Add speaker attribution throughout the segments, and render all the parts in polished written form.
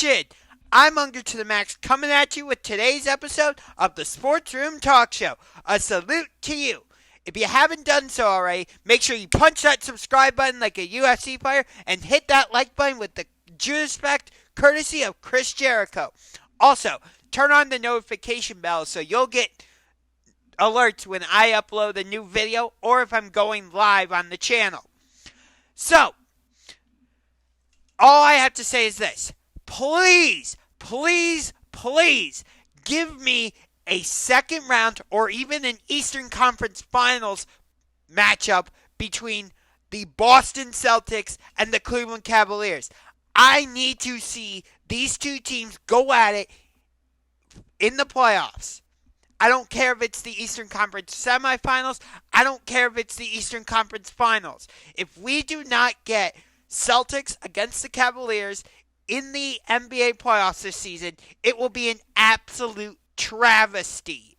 Speaker 1: Nation! I'm UngarToTheMax coming at you with today's episode of the Sports Room Talk Show. A salute to you. If you haven't done so already, make sure you punch that subscribe button like a UFC fighter and hit that like button with the due respect courtesy of Chris Jericho. Also, turn on the notification bell so you'll get alerts when I upload a new video or if I'm going live on the channel. So, all I have to say is this. Please, please, please give me a second round or even an Eastern Conference Finals matchup between the Boston Celtics and the Cleveland Cavaliers. I need to see these two teams go at it in the playoffs. I don't care if it's the Eastern Conference semifinals. I don't care if it's the Eastern Conference Finals. If we do not get Celtics against the Cavaliers in the NBA playoffs this season, it will be an absolute travesty.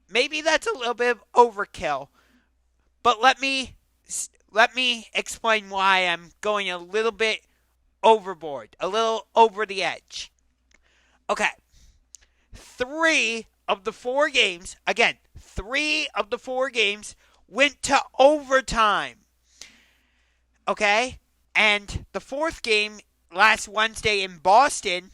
Speaker 1: Maybe that's a little bit of overkill, but let me explain why I'm going a little bit overboard, a little over the edge. Okay. 3 of the 4 games went to overtime. Okay? And the 4th game last Wednesday in Boston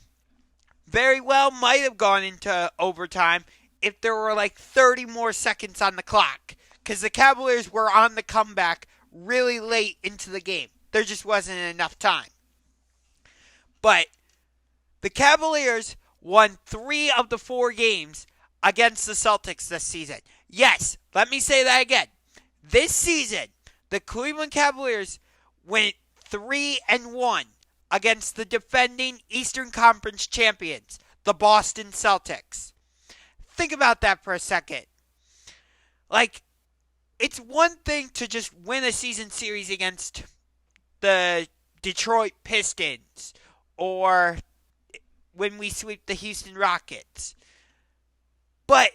Speaker 1: very well might have gone into overtime if there were like 30 more seconds on the clock. Because the Cavaliers were on the comeback really late into the game. There just wasn't enough time. But the Cavaliers won 3 of the 4 games against the Celtics this season. Yes, let me say that again. This season, the Cleveland Cavaliers went 3-1 against the defending Eastern Conference champions, the Boston Celtics. Think about that for a second. Like, it's one thing to just win a season series against the Detroit Pistons or when we sweep the Houston Rockets. But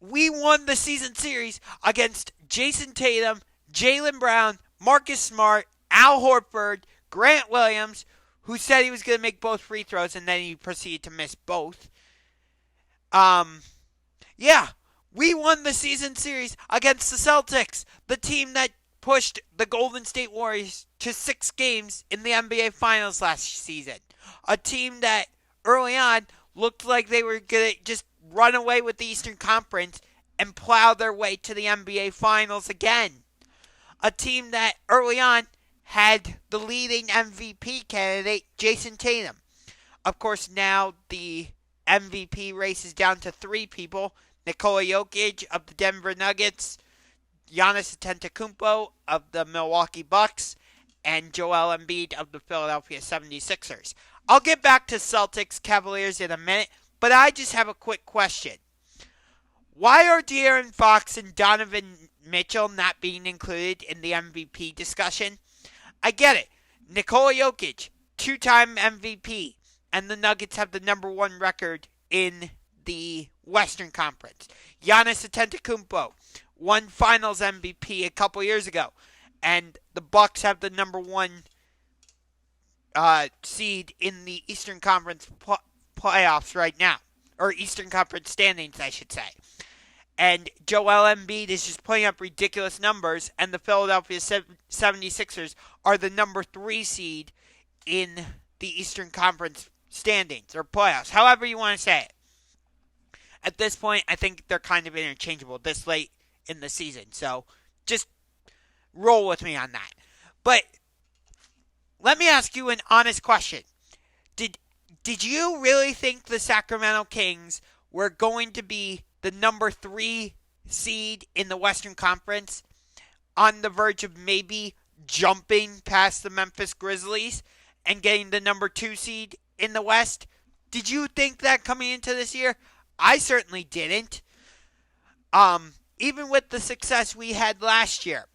Speaker 1: we won the season series against Jason Tatum, Jaylen Brown, Marcus Smart, Al Horford, Grant Williams, who said he was going to make both free throws and then he proceeded to miss both. We won the season series against the Celtics, the team that pushed the Golden State Warriors to 6 games in the NBA Finals last season. A team that early on looked like they were going to just run away with the Eastern Conference and plow their way to the NBA Finals again. A team that early on had the leading MVP candidate, Jason Tatum. Of course, now the MVP race is down to 3 people. Nikola Jokic of the Denver Nuggets, Giannis Antetokounmpo of the Milwaukee Bucks, and Joel Embiid of the Philadelphia 76ers. I'll get back to Celtics Cavaliers in a minute, but I just have a quick question. Why are De'Aaron Fox and Donovan Mitchell not being included in the MVP discussion? I get it. Nikola Jokic, 2-time MVP, and the Nuggets have the number 1 record in the Western Conference. Giannis Antetokounmpo won Finals MVP a couple years ago, and the Bucks have the number 1 seed in the Eastern Conference playoffs right now, or Eastern Conference standings, I should say. And Joel Embiid is just putting up ridiculous numbers, and the Philadelphia 76ers are the number 3 seed in the Eastern Conference standings, or playoffs, however you want to say it. At this point, I think they're kind of interchangeable this late in the season, so just roll with me on that. But let me ask you an honest question. Did you really think the Sacramento Kings were going to be the number 3 seed in the Western Conference, on the verge of maybe jumping past the Memphis Grizzlies and getting the number 2 seed in the West? Did you think that coming into this year? I certainly didn't. Even with the success we had last year,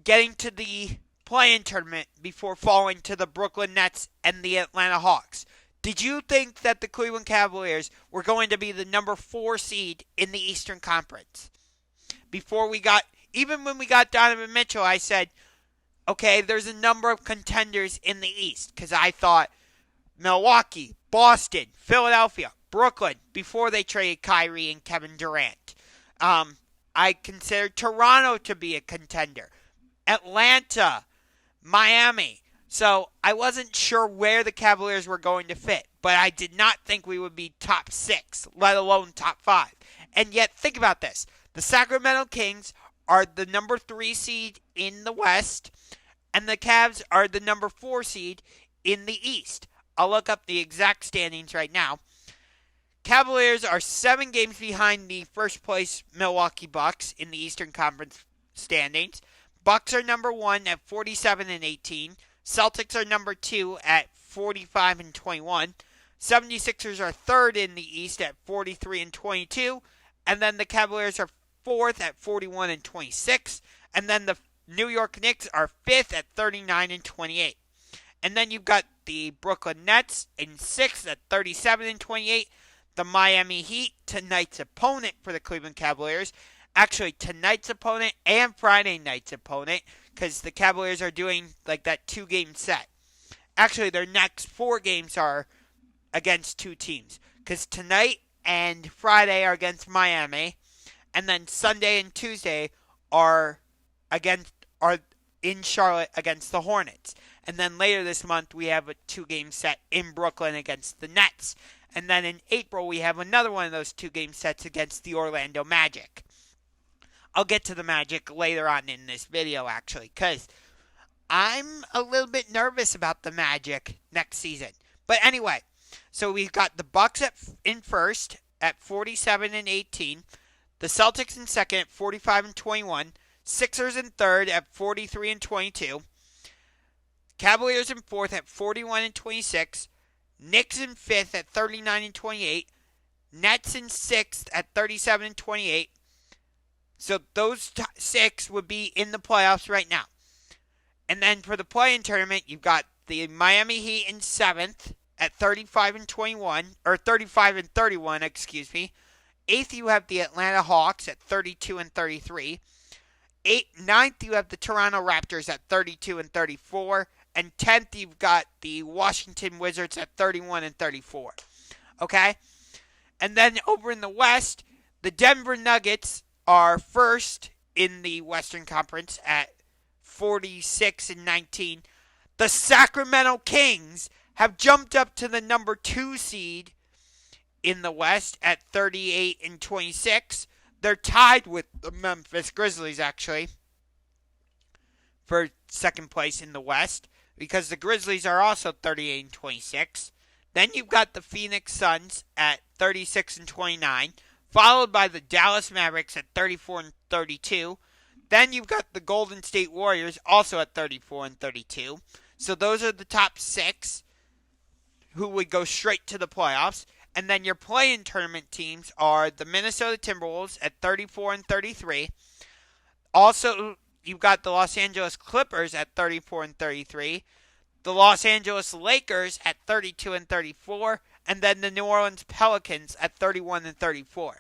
Speaker 1: getting to the play-in tournament before falling to the Brooklyn Nets and the Atlanta Hawks. Did you think that the Cleveland Cavaliers were going to be the number 4 seed in the Eastern Conference? Even when we got Donovan Mitchell, I said, okay, there's a number of contenders in the East, because I thought Milwaukee, Boston, Philadelphia, Brooklyn, before they traded Kyrie and Kevin Durant. I consider Toronto to be a contender. Atlanta, Miami. So I wasn't sure where the Cavaliers were going to fit, but I did not think we would be top 6, let alone top 5. And yet, think about this. The Sacramento Kings are the number 3 seed in the West, and the Cavs are the number 4 seed in the East. I'll look up the exact standings right now. Cavaliers are 7 games behind the first place Milwaukee Bucks in the Eastern Conference standings. Bucks are number 1 at 47-18. Celtics are number 2 at 45-21. 76ers are 3rd in the East at 43-22. And then the Cavaliers are 4th at 41-26. And then the New York Knicks are 5th at 39-28. And then you've got the Brooklyn Nets in 6th at 37-28. The Miami Heat, tonight's opponent for the Cleveland Cavaliers. Actually, tonight's opponent and Friday night's opponent, because the Cavaliers are doing like that 2-game set. Actually, their next 4 games are against 2 teams, because tonight and Friday are against Miami, and then Sunday and Tuesday are in Charlotte against the Hornets. And then later this month, we have a 2-game set in Brooklyn against the Nets. And then in April, we have another one of those 2-game sets against the Orlando Magic. I'll get to the Magic later on in this video, actually, because I'm a little bit nervous about the Magic next season. But anyway, so we've got the Bucks in first at 47-18, the Celtics in second at 45-21, Sixers in third at 43-22, Cavaliers in fourth at 41-26, Knicks in fifth at 39-28, Nets in sixth at 37-28. So those 6 would be in the playoffs right now. And then for the play-in tournament, you've got the Miami Heat in 7th at 35-21, or 35-31, excuse me. 8th, you have the Atlanta Hawks at 32-33. 9th, you have the Toronto Raptors at 32-34. And 10th, you've got the Washington Wizards at 31-34. Okay? And then over in the West, the Denver Nuggets are first in the Western Conference at 46-19. The Sacramento Kings have jumped up to the number 2 seed in the West at 38-26. They're tied with the Memphis Grizzlies, actually, for second place in the West, because the Grizzlies are also 38-26. Then you've got the Phoenix Suns at 36-29. Followed by the Dallas Mavericks at 34-32. Then you've got the Golden State Warriors also at 34-32. So those are the top 6 who would go straight to the playoffs. And then your play-in tournament teams are the Minnesota Timberwolves at 34-33. Also, you've got the Los Angeles Clippers at 34-33. The Los Angeles Lakers at 32-34. And then the New Orleans Pelicans at 31-34.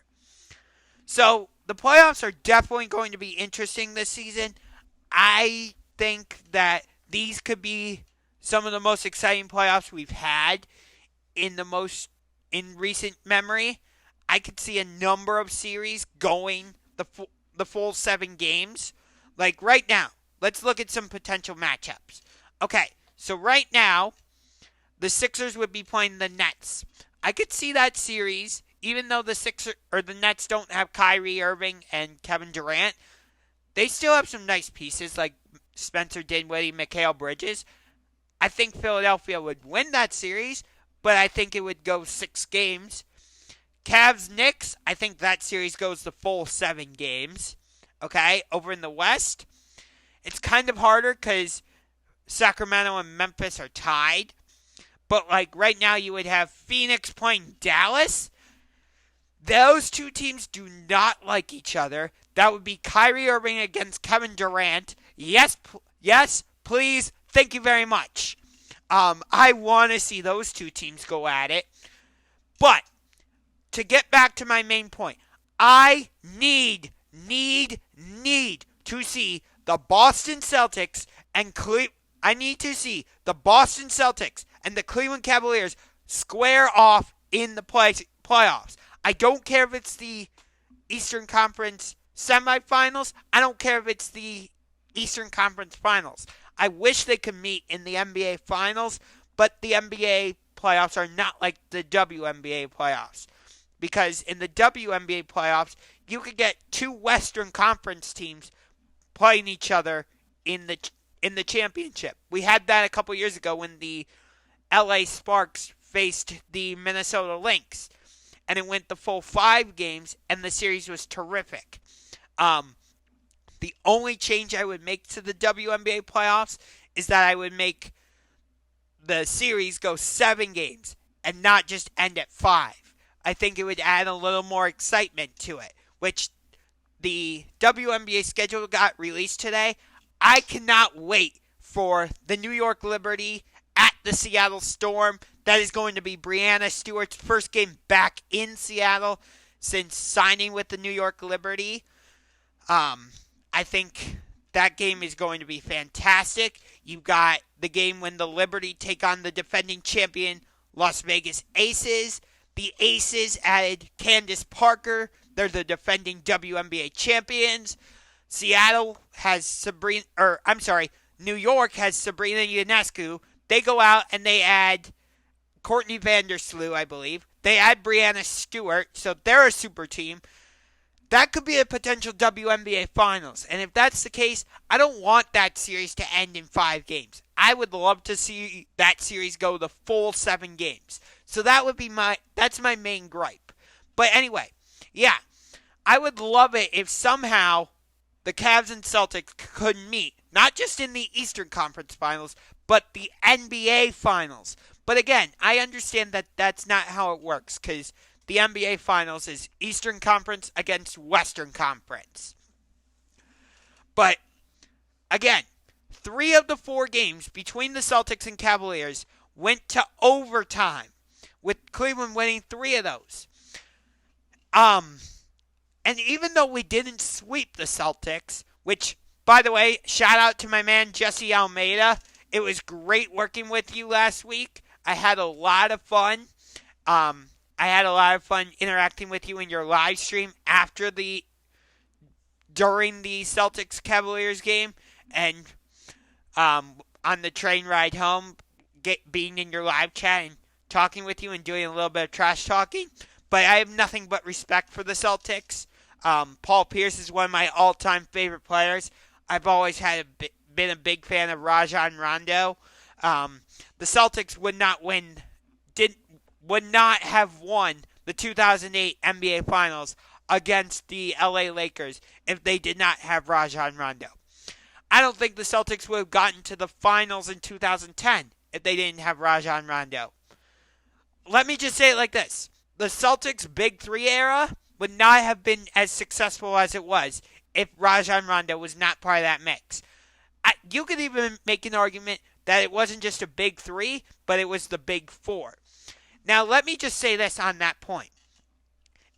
Speaker 1: So the playoffs are definitely going to be interesting this season. I think that these could be some of the most exciting playoffs we've had in recent memory. I could see a number of series going the full 7 games. Like right now, let's look at some potential matchups. Okay, so right now, the Sixers would be playing the Nets. I could see that series, even though the Nets don't have Kyrie Irving and Kevin Durant. They still have some nice pieces like Spencer Dinwiddie, Mikal Bridges. I think Philadelphia would win that series, but I think it would go 6 games. Cavs-Knicks, I think that series goes the full 7 games. Okay, over in the West, it's kind of harder because Sacramento and Memphis are tied. But like right now you would have Phoenix playing Dallas. Those 2 teams do not like each other. That would be Kyrie Irving against Kevin Durant. Yes, please. Thank you very much. I want to see those 2 teams go at it. But to get back to my main point, I need to see the Boston Celtics and and the Cleveland Cavaliers square off in the playoffs. I don't care if it's the Eastern Conference semifinals. I don't care if it's the Eastern Conference finals. I wish they could meet in the NBA finals, but the NBA playoffs are not like the WNBA playoffs. Because in the WNBA playoffs, you could get two Western Conference teams playing each other in the championship. We had that a couple years ago when the LA Sparks faced the Minnesota Lynx, and it went the full 5 games, and the series was terrific. The only change I would make to the WNBA playoffs is that I would make the series go 7 games and not just end at 5. I think it would add a little more excitement to it, which the WNBA schedule got released today. I cannot wait for the New York Liberty at the Seattle Storm. That is going to be Breanna Stewart's first game back in Seattle since signing with the New York Liberty. I think that game is going to be fantastic. You've got the game when the Liberty take on the defending champion Las Vegas Aces. The Aces added Candace Parker. They're the defending WNBA champions. New York has Sabrina Ionescu. They go out and they add Courtney Vandersloot, I believe. They add Breanna Stewart, so they're a super team. That could be a potential WNBA finals. And if that's the case, I don't want that series to end in 5 games. I would love to see that series go the full 7 games. So that's my main gripe. But anyway, yeah, I would love it if somehow the Cavs and Celtics could meet, not just in the Eastern Conference Finals, but the NBA Finals. But again, I understand that that's not how it works, because the NBA Finals is Eastern Conference against Western Conference. But again, 3 of the 4 games between the Celtics and Cavaliers went to overtime, with Cleveland winning 3 of those. And even though we didn't sweep the Celtics, which, by the way, shout out to my man Jesse Almeida. It was great working with you last week. I had a lot of fun. I had a lot of fun interacting with you in your live stream during the Celtics Cavaliers game, and on the train ride home, being in your live chat and talking with you and doing a little bit of trash talking. But I have nothing but respect for the Celtics. Paul Pierce is one of my all-time favorite players. I've always been a big fan of Rajon Rondo. The Celtics would not have won the 2008 NBA Finals against the LA Lakers if they did not have Rajon Rondo. I don't think the Celtics would have gotten to the finals in 2010 if they didn't have Rajon Rondo. Let me just say it like this. The Celtics' Big Three era would not have been as successful as it was if Rajon Rondo was not part of that mix. You could even make an argument that it wasn't just a Big Three, but it was the Big Four. Now, let me just say this on that point.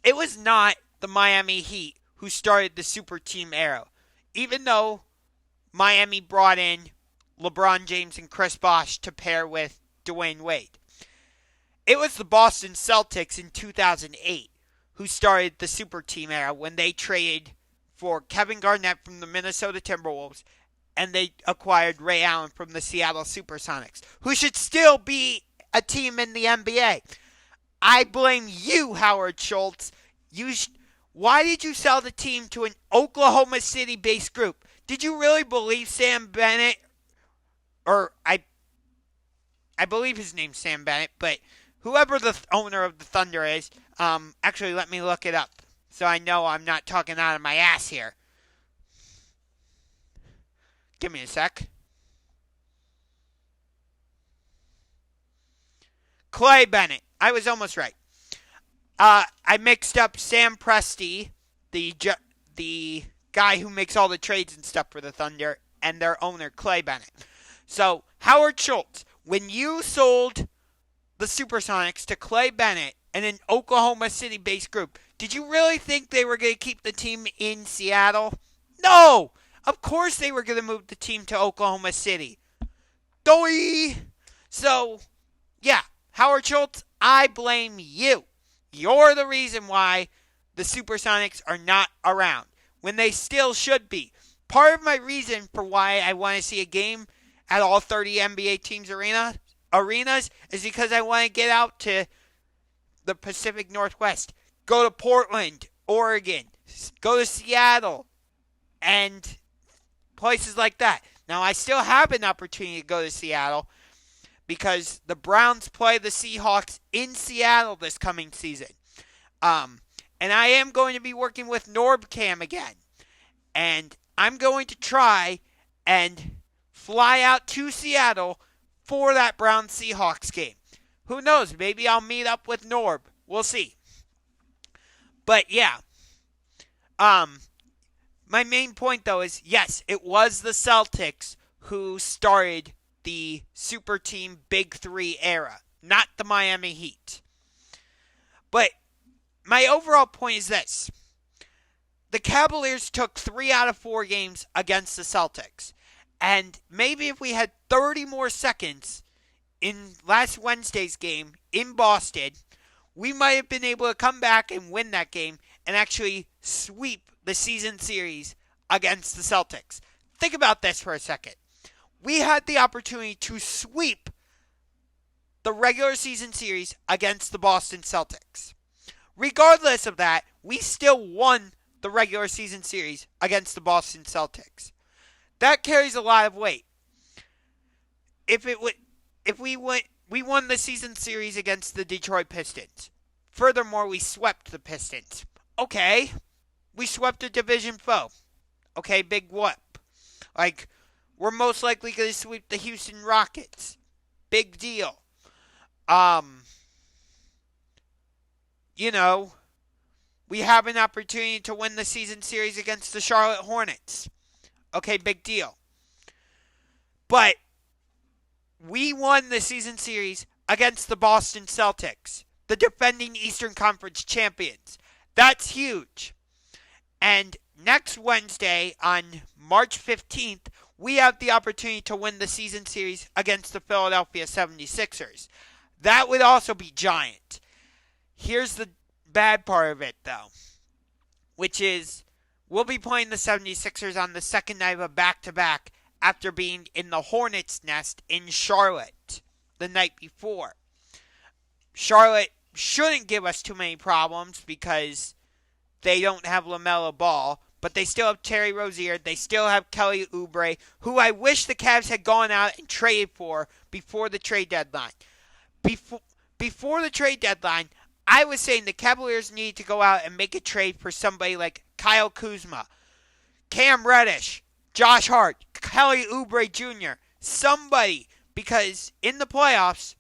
Speaker 1: It was not the Miami Heat who started the super team era, even though Miami brought in LeBron James and Chris Bosh to pair with Dwayne Wade. It was the Boston Celtics in 2008 who started the super team era when they traded for Kevin Garnett from the Minnesota Timberwolves and they acquired Ray Allen from the Seattle Supersonics, who should still be a team in the NBA. I blame you, Howard Schultz. Why did you sell the team to an Oklahoma City-based group? Did you really believe Sam Bennett, or I believe his name's Sam Bennett, but whoever the owner of the Thunder is, actually let me look it up so I know I'm not talking out of my ass here. Give me a sec. Clay Bennett. I was almost right. I mixed up Sam Presti, the guy who makes all the trades and stuff for the Thunder, and their owner, Clay Bennett. So, Howard Schultz, when you sold the Supersonics to Clay Bennett and an Oklahoma City-based group, did you really think they were going to keep the team in Seattle? No! Of course they were going to move the team to Oklahoma City. Doi! So, Yeah, Howard Schultz, I blame you. You're the reason why the Supersonics are not around when they still should be. Part of my reason for why I want to see a game at all 30 NBA teams arenas is because I want to get out to the Pacific Northwest. Go to Portland, Oregon. Go to Seattle. And places like that. Now, I still have an opportunity to go to Seattle because the Browns play the Seahawks in Seattle this coming season. And I am going to be working with NorbCam again. And I'm going to try and fly out to Seattle for that Browns-Seahawks game. Who knows? Maybe I'll meet up with Norb. We'll see. But yeah. My main point, though, is yes, it was the Celtics who started the Super Team Big Three era, not the Miami Heat. But my overall point is this. The Cavaliers took 3 out of 4 games against the Celtics. And maybe if we had 30 more seconds in last Wednesday's game in Boston, we might have been able to come back and win that game and actually sweep the season series against the Celtics. Think about this for a second. We had the opportunity to sweep the regular season series against the Boston Celtics. Regardless of that, we still won the regular season series against the Boston Celtics. That carries a lot of weight. We won the season series against the Detroit Pistons. Furthermore, we swept the Pistons. Okay, we swept a division foe. Okay, big whoop. Like, we're most likely going to sweep the Houston Rockets. Big deal. We have an opportunity to win the season series against the Charlotte Hornets. Okay, big deal. But we won the season series against the Boston Celtics, the defending Eastern Conference champions. That's huge. And next Wednesday, on March 15th, we have the opportunity to win the season series against the Philadelphia 76ers. That would also be giant. Here's the bad part of it, though, which is we'll be playing the 76ers on the second night of a back-to-back after being in the Hornets' nest in Charlotte the night before. Charlotte shouldn't give us too many problems because they don't have LaMelo Ball, but they still have Terry Rozier. They still have Kelly Oubre, who I wish the Cavs had gone out and traded for before the trade deadline. Before the trade deadline, I was saying the Cavaliers need to go out and make a trade for somebody like Kyle Kuzma, Cam Reddish, Josh Hart, Kelly Oubre Jr., somebody, because in the playoffs,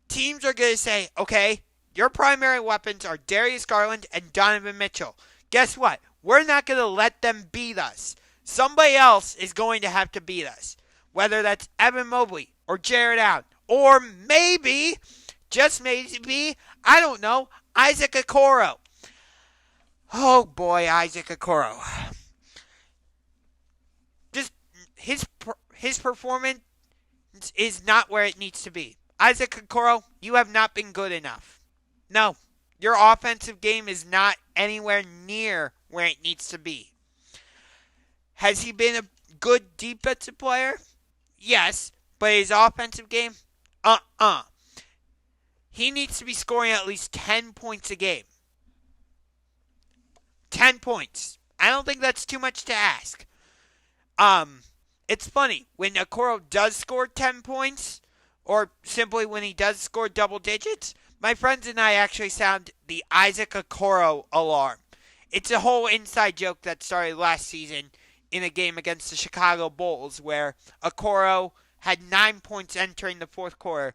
Speaker 1: teams are going to say, okay, your primary weapons are Darius Garland and Donovan Mitchell. Guess what? We're not going to let them beat us. Somebody else is going to have to beat us. Whether that's Evan Mobley or Jared Allen. Or maybe, just maybe, I don't know, Isaac Okoro. Oh boy, Isaac Okoro. Just his performance is not where it needs to be. Isaac Okoro, you have not been good enough. No, your offensive game is not anywhere near where it needs to be. Has he been a good defensive player? Yes, but his offensive game? He needs to be scoring at least 10 points a game. 10 points. I don't think that's too much to ask. It's funny, when Okoro does score 10 points, or simply when he does score double digits, my friends and I actually sound the Isaac Okoro alarm. It's a whole inside joke that started last season in a game against the Chicago Bulls where Okoro had 9 points entering the fourth quarter.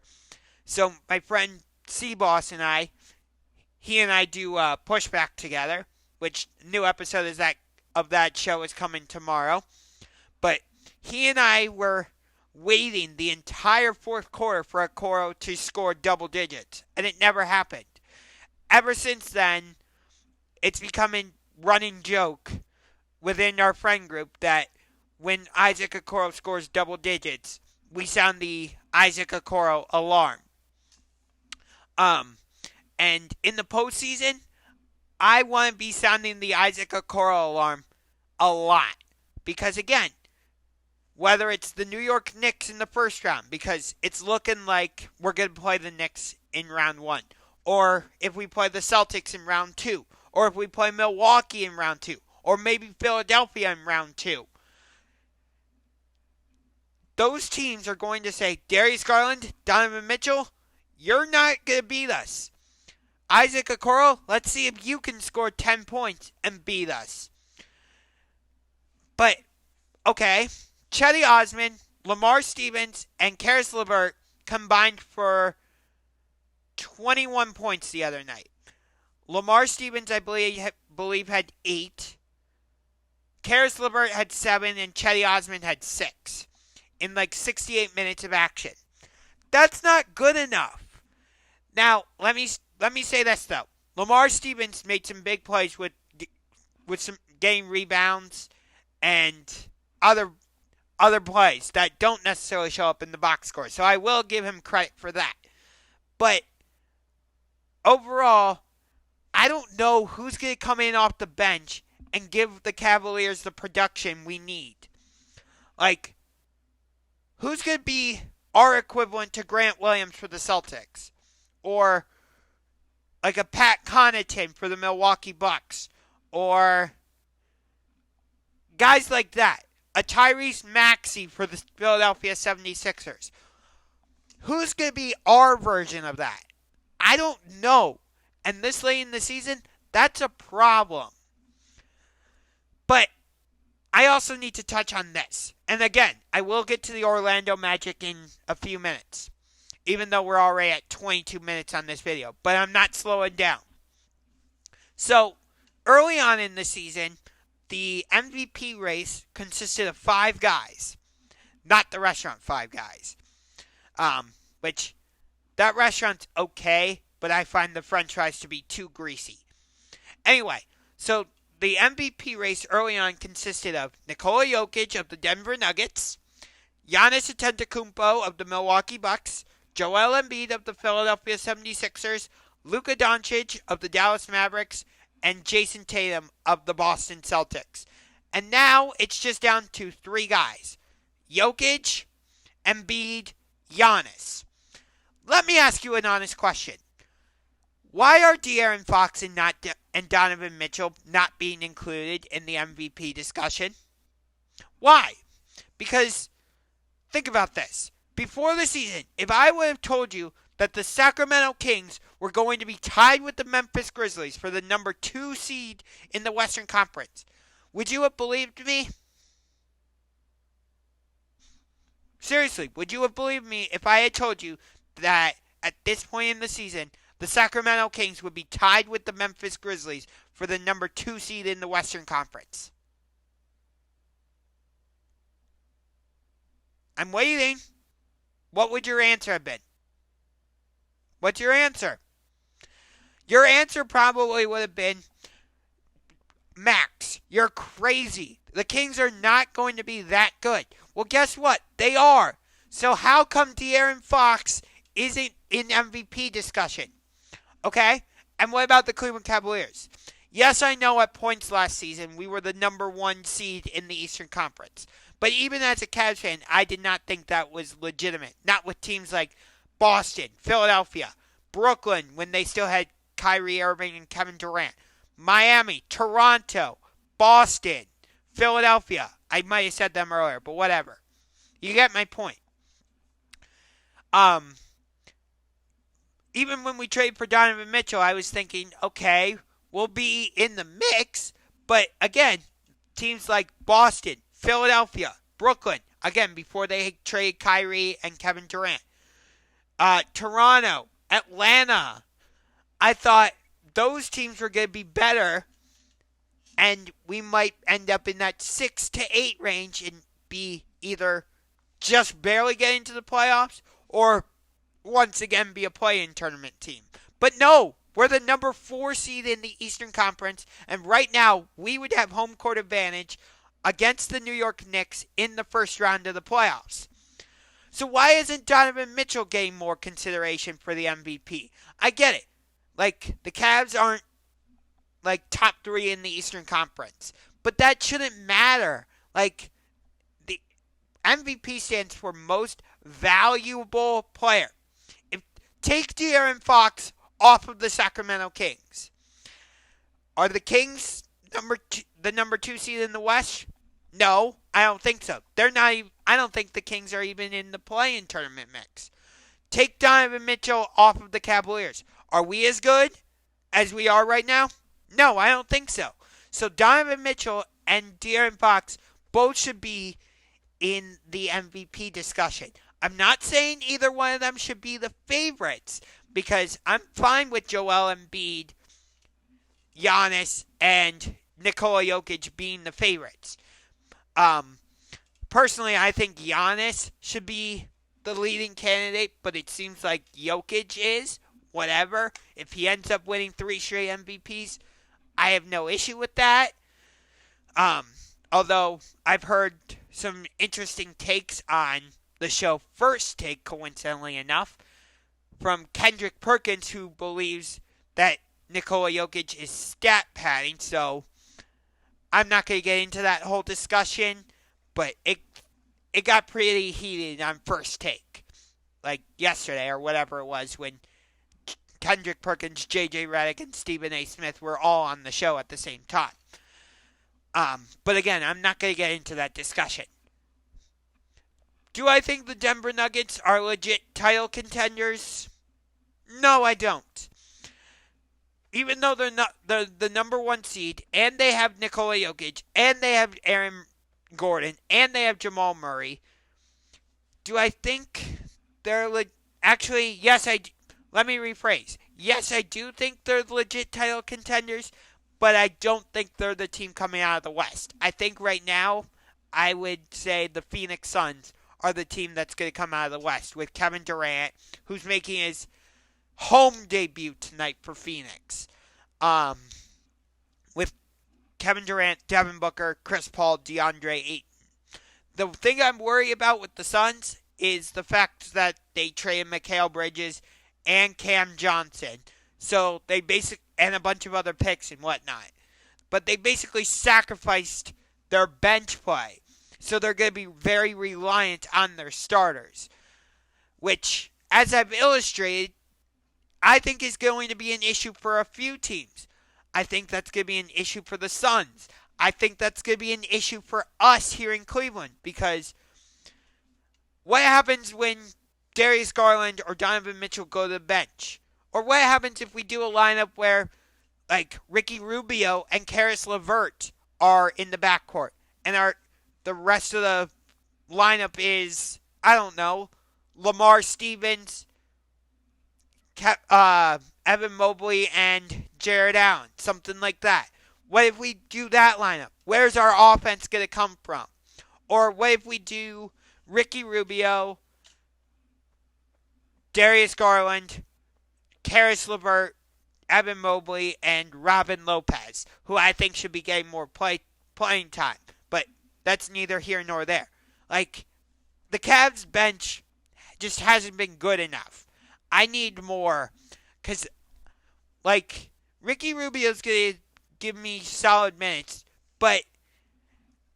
Speaker 1: So my friend C-Boss and I, he and I do Pushback together, which new episode of that show is coming tomorrow. But he and I were waiting the entire fourth quarter for Okoro to score double digits, and it never happened. Ever since then, it's become a running joke within our friend group that when Isaac Okoro scores double digits, we sound the Isaac Okoro alarm. And in the postseason, I want to be sounding the Isaac Okoro alarm a lot. Because again, whether it's the New York Knicks in the first round, because it's looking like we're going to play the Knicks in round 1, or if we play the Celtics in round 2, or if we play Milwaukee in round 2, or maybe Philadelphia in round 2, those teams are going to say, Darius Garland, Donovan Mitchell, you're not going to beat us. Isaac Okoro, let's see if you can score 10 points and beat us. But, okay, Chetty Osman, Lamar Stevens, and Karis LeVert combined for 21 points the other night. Lamar Stevens, I believe had 8. Karis LeVert had 7, and Chetty Osman had 6 in like 68 minutes of action. That's not good enough. Now, let me say this though. Lamar Stevens made some big plays with some getting rebounds and other plays that don't necessarily show up in the box score. So I will give him credit for that. But overall, I don't know who's going to come in off the bench and give the Cavaliers the production we need. Like, who's going to be our equivalent to Grant Williams for the Celtics? Or like a Pat Connaughton for the Milwaukee Bucks? Or guys like that. A Tyrese Maxey for the Philadelphia 76ers. Who's going to be our version of that? I don't know. And this late in the season, that's a problem. But I also need to touch on this. And again, I will get to the Orlando Magic in a few minutes. Even though we're already at 22 minutes on this video. But I'm not slowing down. So, early on in the season, the MVP race consisted of 5 guys. Not the restaurant 5 guys. Which, that restaurant's okay, but I find the french fries to be too greasy. Anyway, so the MVP race early on consisted of Nikola Jokic of the Denver Nuggets, Giannis Antetokounmpo of the Milwaukee Bucks, Joel Embiid of the Philadelphia 76ers, Luka Doncic of the Dallas Mavericks, and Jason Tatum of the Boston Celtics. And now it's just down to 3 guys. Jokic, Embiid, Giannis. Let me ask you an honest question. Why are De'Aaron Fox and Donovan Mitchell not being included in the MVP discussion? Why? Because, think about this. Before the season, if I would have told you that the Sacramento Kings were going to be tied with the Memphis Grizzlies for the number 2 seed in the Western Conference, would you have believed me? Seriously, would you have believed me if I had told you that at this point in the season, the Sacramento Kings would be tied with the Memphis Grizzlies for the number 2 seed in the Western Conference? I'm waiting. What would your answer have been? What's your answer? Your answer probably would have been, Max, you're crazy. The Kings are not going to be that good. Well, guess what? They are. So how come De'Aaron Fox isn't in MVP discussion? Okay? And what about the Cleveland Cavaliers? Yes, I know at points last season we were the number 1 seed in the Eastern Conference. But even as a Cavs fan, I did not think that was legitimate. Not with teams like Boston, Philadelphia, Brooklyn, when they still had Kyrie Irving and Kevin Durant, Miami, Toronto, Boston, Philadelphia. I might have said them earlier, but whatever. You get my point. Even when we traded for Donovan Mitchell, I was thinking, okay, we'll be in the mix. But again, teams like Boston, Philadelphia, Brooklyn, again, before they traded Kyrie and Kevin Durant, Toronto, Atlanta, I thought those teams were going to be better, and we might end up in that 6 to 8 range and be either just barely getting to the playoffs or once again be a play-in tournament team. But no, we're the number 4 seed in the Eastern Conference, and right now we would have home court advantage against the New York Knicks in the first round of the playoffs. So why isn't Donovan Mitchell getting more consideration for the MVP? I get it. Like, the Cavs aren't, like, top 3 in the Eastern Conference. But that shouldn't matter. Like, the MVP stands for most valuable player. Take De'Aaron Fox off of the Sacramento Kings. Are the Kings the number 2 seed in the West? No, I don't think so. They're not even, I don't think the Kings are even in the play-in tournament mix. Take Donovan Mitchell off of the Cavaliers. Are we as good as we are right now? No, I don't think so. So Donovan Mitchell and De'Aaron Fox both should be in the MVP discussion. I'm not saying either one of them should be the favorites, because I'm fine with Joel Embiid, Giannis, and Nikola Jokic being the favorites. Personally, I think Giannis should be the leading candidate, but it seems like Jokic is. Whatever. If he ends up winning 3 straight MVPs, I have no issue with that. Although I've heard some interesting takes on the show First Take, coincidentally enough, from Kendrick Perkins, who believes that Nikola Jokic is stat padding. So I'm not going to get into that whole discussion, but it got pretty heated on First Take, like yesterday or whatever it was, when Kendrick Perkins, JJ Redick, and Stephen A. Smith were all on the show at the same time. But again, I'm not going to get into that discussion. Do I think the Denver Nuggets are legit title contenders? No, I don't. Even though they're not the number 1 seed, and they have Nikola Jokic, and they have Aaron Gordon, and they have Jamal Murray, do I think they're actually, yes, let me rephrase. Yes, I do think they're legit title contenders, but I don't think they're the team coming out of the West. I think right now, I would say the Phoenix Suns are the team that's going to come out of the West, with Kevin Durant, who's making his home debut tonight for Phoenix. With Kevin Durant, Devin Booker, Chris Paul, DeAndre Ayton. The thing I'm worried about with the Suns is the fact that they traded Mikal Bridges and Cam Johnson. So they and a bunch of other picks and whatnot. But they basically sacrificed their bench play. So they're going to be very reliant on their starters. Which, as I've illustrated, I think is going to be an issue for a few teams. I think that's going to be an issue for the Suns. I think that's going to be an issue for us here in Cleveland. Because what happens when Darius Garland or Donovan Mitchell go to the bench? Or what happens if we do a lineup where, like, Ricky Rubio and Karis LeVert are in the backcourt, and the rest of the lineup is, I don't know, Lamar Stevens, Evan Mobley, and Jared Allen, something like that. What if we do that lineup? Where's our offense going to come from? Or what if we do Ricky Rubio, Darius Garland, Karis LeVert, Evan Mobley, and Robin Lopez, who I think should be getting more playing time. But that's neither here nor there. Like, the Cavs bench just hasn't been good enough. I need more. Because, like, Ricky Rubio's going to give me solid minutes. But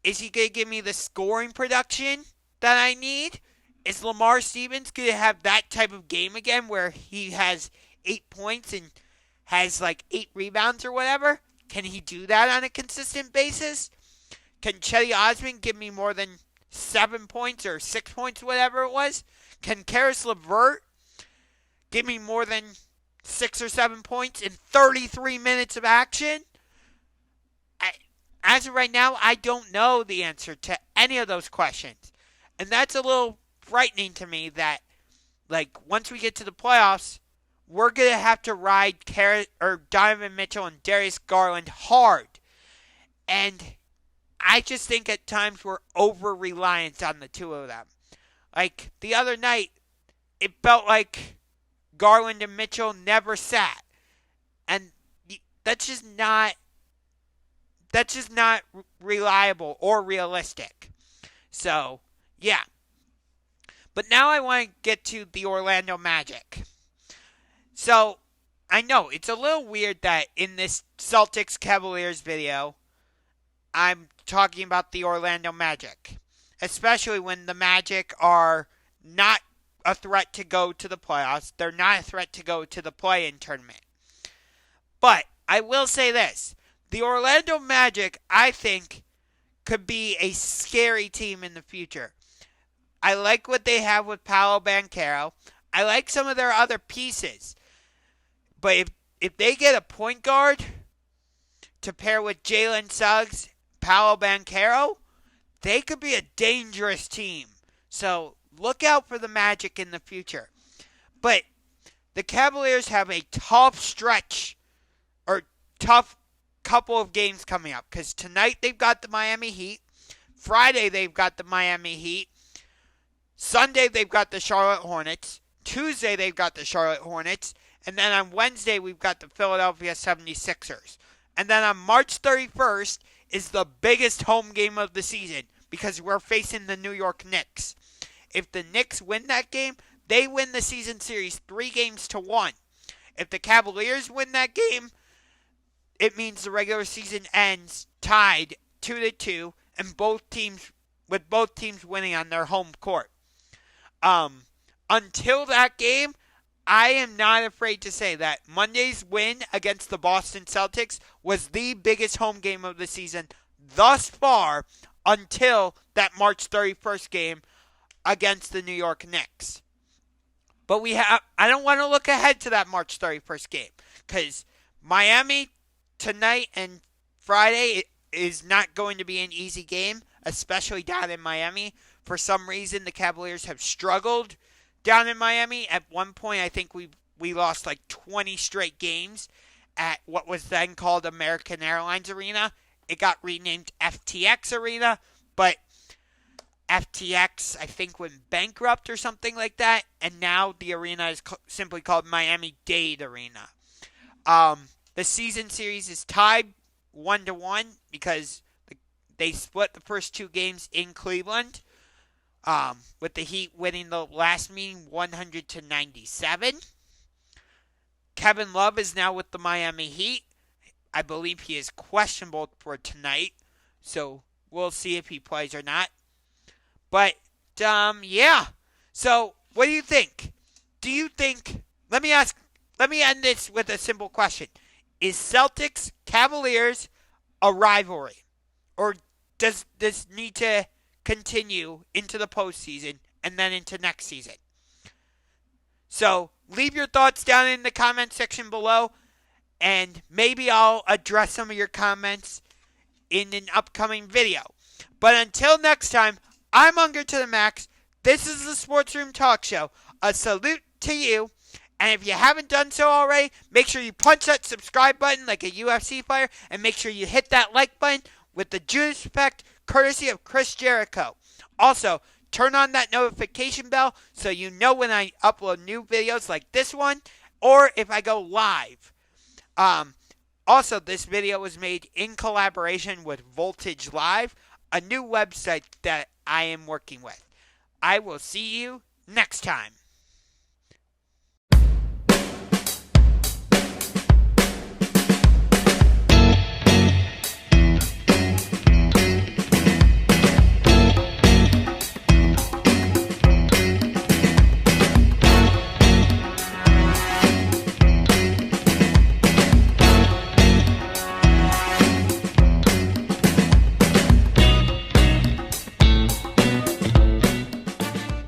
Speaker 1: is he going to give me the scoring production that I need? Is Lamar Stevens going to have that type of game again where he has 8 points and has like 8 rebounds or whatever? Can he do that on a consistent basis? Can Chetty Osman give me more than 7 points or 6 points, whatever it was? Can Karis LeVert give me more than 6 or 7 points in 33 minutes of action? As of right now, I don't know the answer to any of those questions. And that's a little frightening to me that, like, once we get to the playoffs, we're going to have to ride Donovan Mitchell and Darius Garland hard. And I just think at times we're over-reliant on the two of them. Like, the other night, it felt like Garland and Mitchell never sat. And that's just not reliable or realistic. So, yeah. But now I want to get to the Orlando Magic. So, I know it's a little weird that in this Celtics Cavaliers video, I'm talking about the Orlando Magic. Especially when the Magic are not a threat to go to the playoffs. They're not a threat to go to the play-in tournament. But I will say this. The Orlando Magic, I think, could be a scary team in the future. I like what they have with Paolo Banchero. I like some of their other pieces. But if they get a point guard to pair with Jalen Suggs, Paolo Banchero, they could be a dangerous team. So look out for the Magic in the future. But the Cavaliers have a tough stretch, or tough couple of games coming up. Because tonight they've got the Miami Heat. Friday they've got the Miami Heat. Sunday they've got the Charlotte Hornets. Tuesday they've got the Charlotte Hornets. And then on Wednesday we've got the Philadelphia 76ers. And then on March 31st is the biggest home game of the season because we're facing the New York Knicks. If the Knicks win that game, they win the season series 3-1. If the Cavaliers win that game, it means the regular season ends tied 2-2 and both teams winning on their home court. Until that game, I am not afraid to say that Monday's win against the Boston Celtics was the biggest home game of the season thus far until that March 31st game against the New York Knicks. But I don't want to look ahead to that March 31st game because Miami tonight and Friday is not going to be an easy game, especially down in Miami. For some reason, the Cavaliers have struggled down in Miami. At one point, I think we lost like 20 straight games at what was then called American Airlines Arena. It got renamed FTX Arena, but FTX, I think, went bankrupt or something like that, and now the arena is simply called Miami-Dade Arena. The season series is tied 1-1 because they split the first two games in Cleveland, with the Heat winning the last meeting 100-97. Kevin Love is now with the Miami Heat. I believe he is questionable for tonight, so we'll see if he plays or not. But, yeah. So, what do you think? Let me end this with a simple question. Is Celtics Cavaliers a rivalry? Or does this need to continue into the postseason and then into next season? So, leave your thoughts down in the comment section below, and maybe I'll address some of your comments in an upcoming video. But until next time, I'm UngarToTheMax. This is the Sports Room Talk Show. A salute to you. And if you haven't done so already, make sure you punch that subscribe button like a UFC fighter. And make sure you hit that like button with the Judas Effect, courtesy of Chris Jericho. Also, turn on that notification bell so you know when I upload new videos like this one, or if I go live. Also, this video was made in collaboration with Voltage Live, a new website that I am working with. I will see you next time.